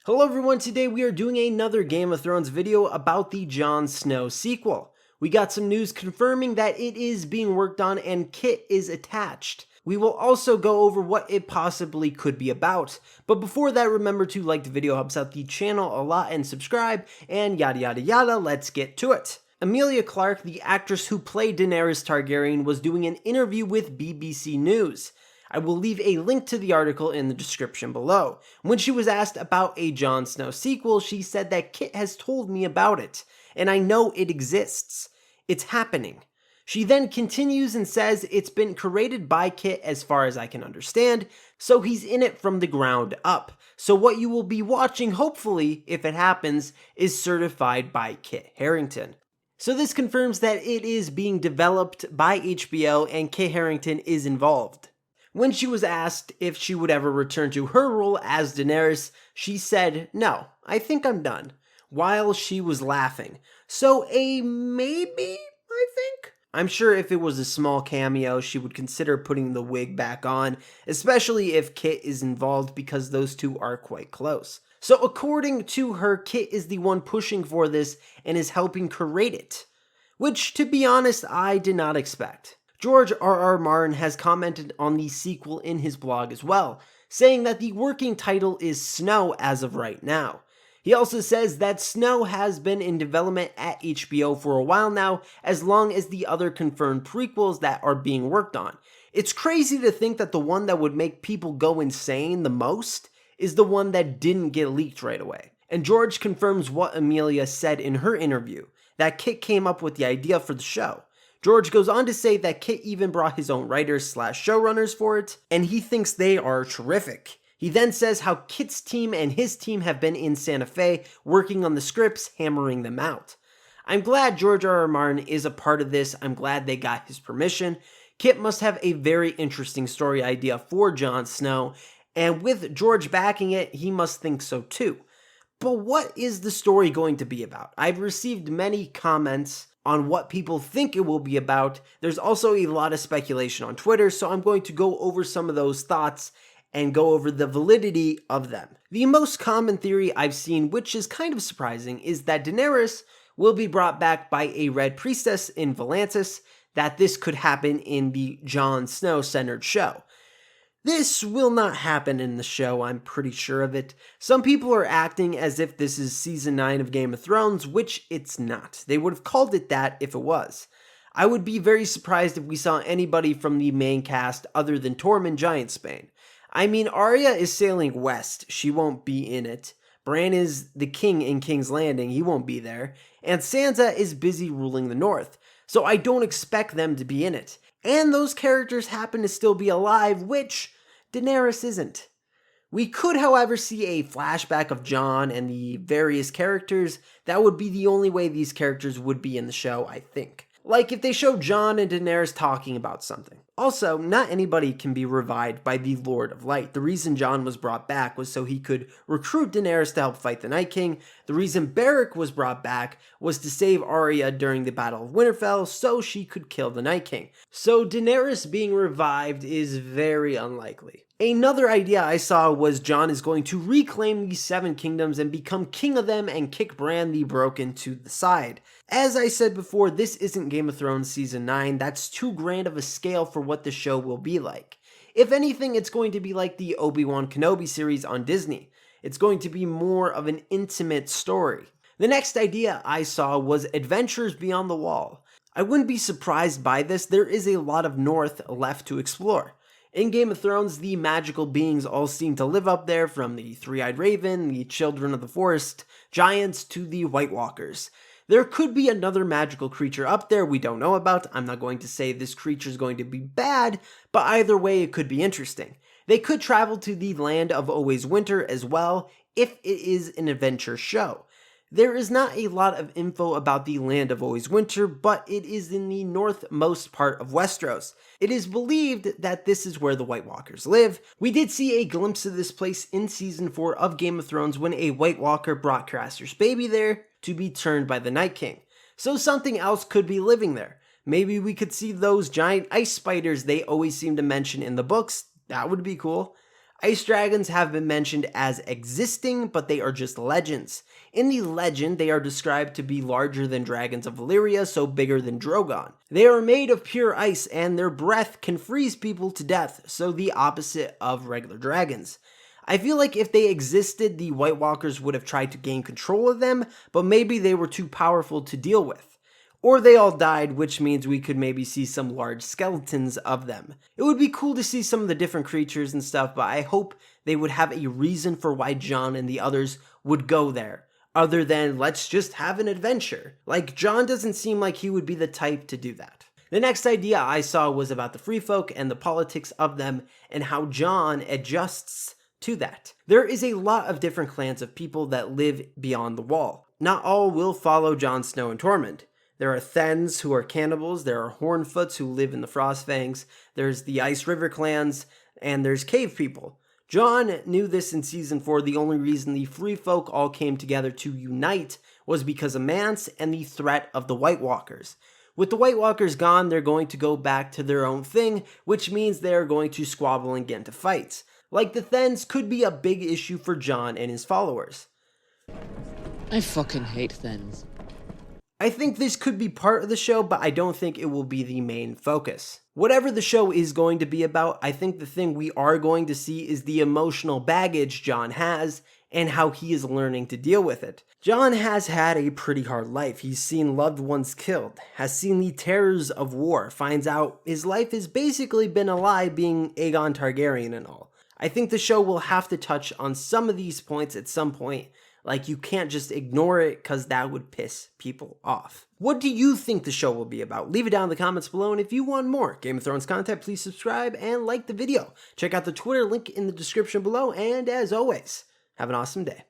Hello everyone, today we are doing another Game of Thrones video about the Jon Snow sequel. We got some news confirming that it is being worked on and Kit is attached. We will also go over what it possibly could be about. But before that, remember to like the video, helps out the channel a lot, and subscribe, and yada yada yada, let's get to it. Emilia Clarke, the actress who played Daenerys Targaryen, was doing an interview with BBC News. I will leave a link to the article in the description below. When she was asked about a Jon Snow sequel, she said that Kit has told me about it, and I know it exists. It's happening. She then continues and says it's been created by Kit as far as I can understand, so he's in it from the ground up. So what you will be watching, hopefully, if it happens, is certified by Kit Harington. So this confirms that it is being developed by HBO and Kit Harington is involved. When she was asked if she would ever return to her role as Daenerys, she said, "No, I think I'm done," while she was laughing. So a maybe, I think? I'm sure if it was a small cameo, she would consider putting the wig back on, especially if Kit is involved because those two are quite close. So according to her, Kit is the one pushing for this and is helping create it, which, to be honest, I did not expect. George R.R. Martin has commented on the sequel in his blog as well, saying that the working title is Snow as of right now. He also says that Snow has been in development at HBO for a while now, as long as the other confirmed prequels that are being worked on. It's crazy to think that the one that would make people go insane the most is the one that didn't get leaked right away. And George confirms what Emilia said in her interview, that Kit came up with the idea for the show. George goes on to say that Kit even brought his own writers/showrunners for it, and he thinks they are terrific. He then says how Kit's team and his team have been in Santa Fe working on the scripts, hammering them out. I'm glad George R.R. Martin is a part of this. I'm glad they got his permission. Kit must have a very interesting story idea for Jon Snow, and with George backing it, he must think so too. But what is the story going to be about? I've received many comments on what people think it will be about. There's also a lot of speculation on Twitter, so I'm going to go over some of those thoughts and go over the validity of them. The most common theory I've seen, which is kind of surprising, is that Daenerys will be brought back by a Red Priestess in Volantis, that this could happen in the Jon Snow-centered show. This will not happen in the show, I'm pretty sure of it. Some people are acting as if this is Season 9 of Game of Thrones, which it's not. They would have called it that if it was. I would be very surprised if we saw anybody from the main cast other than Tormund Giantsbane. I mean, Arya is sailing west, she won't be in it. Bran is the king in King's Landing, he won't be there. And Sansa is busy ruling the north, so I don't expect them to be in it. And those characters happen to still be alive, which Daenerys isn't. We could, however, see a flashback of Jon and the various characters. That would be the only way these characters would be in the show, I think. Like if they show Jon and Daenerys talking about something. Also, not anybody can be revived by the Lord of Light. The reason Jon was brought back was so he could recruit Daenerys to help fight the Night King. The reason Beric was brought back was to save Arya during the Battle of Winterfell so she could kill the Night King. So Daenerys being revived is very unlikely. Another idea I saw was Jon is going to reclaim the Seven Kingdoms and become king of them and kick Bran the Broken to the side. As I said before, this isn't Game of Thrones Season 9, that's too grand of a scale for what the show will be like. If anything, it's going to be like the Obi-Wan Kenobi series on Disney. It's going to be more of an intimate story. The next idea I saw was Adventures Beyond the Wall. I wouldn't be surprised by this, there is a lot of North left to explore. In Game of Thrones, the magical beings all seem to live up there, from the Three-Eyed Raven, the Children of the Forest, giants, to the White Walkers. There could be another magical creature up there we don't know about. I'm not going to say this creature is going to be bad, but either way it could be interesting. They could travel to the Land of Always Winter as well, if it is an adventure show. There is not a lot of info about the Land of Always Winter, but it is in the northmost part of Westeros. It is believed that this is where the White Walkers live. We did see a glimpse of this place in Season 4 of Game of Thrones when a White Walker brought Craster's baby there to be turned by the Night King. So something else could be living there. Maybe we could see those giant ice spiders they always seem to mention in the books. That would be cool. Ice dragons have been mentioned as existing, but they are just legends. In the legend, they are described to be larger than dragons of Valyria, so bigger than Drogon. They are made of pure ice, and their breath can freeze people to death, so the opposite of regular dragons. I feel like if they existed, the White Walkers would have tried to gain control of them, but maybe they were too powerful to deal with. Or they all died, which means we could maybe see some large skeletons of them. It would be cool to see some of the different creatures and stuff, but I hope they would have a reason for why Jon and the others would go there, other than let's just have an adventure. Like, Jon doesn't seem like he would be the type to do that. The next idea I saw was about the free folk and the politics of them and how Jon adjusts to that. There is a lot of different clans of people that live beyond the wall. Not all will follow Jon Snow and Tormund. There are Thens who are cannibals, there are Hornfoots who live in the Frostfangs, there's the Ice River clans, and there's cave people. Jon knew this in Season 4. The only reason the Free Folk all came together to unite was because of Mance and the threat of the White Walkers. With the White Walkers gone, they're going to go back to their own thing, which means they're going to squabble and get into fights. Like the Thens could be a big issue for Jon and his followers. I fucking hate Thens. I think this could be part of the show, but I don't think it will be the main focus. Whatever the show is going to be about, I think the thing we are going to see is the emotional baggage Jon has and how he is learning to deal with it. Jon has had a pretty hard life. He's seen loved ones killed, has seen the terrors of war, finds out his life has basically been a lie being Aegon Targaryen and all. I think the show will have to touch on some of these points at some point. Like, you can't just ignore it because that would piss people off. What do you think the show will be about? Leave it down in the comments below, and if you want more Game of Thrones content, please subscribe and like the video. Check out the Twitter link in the description below, and as always, have an awesome day.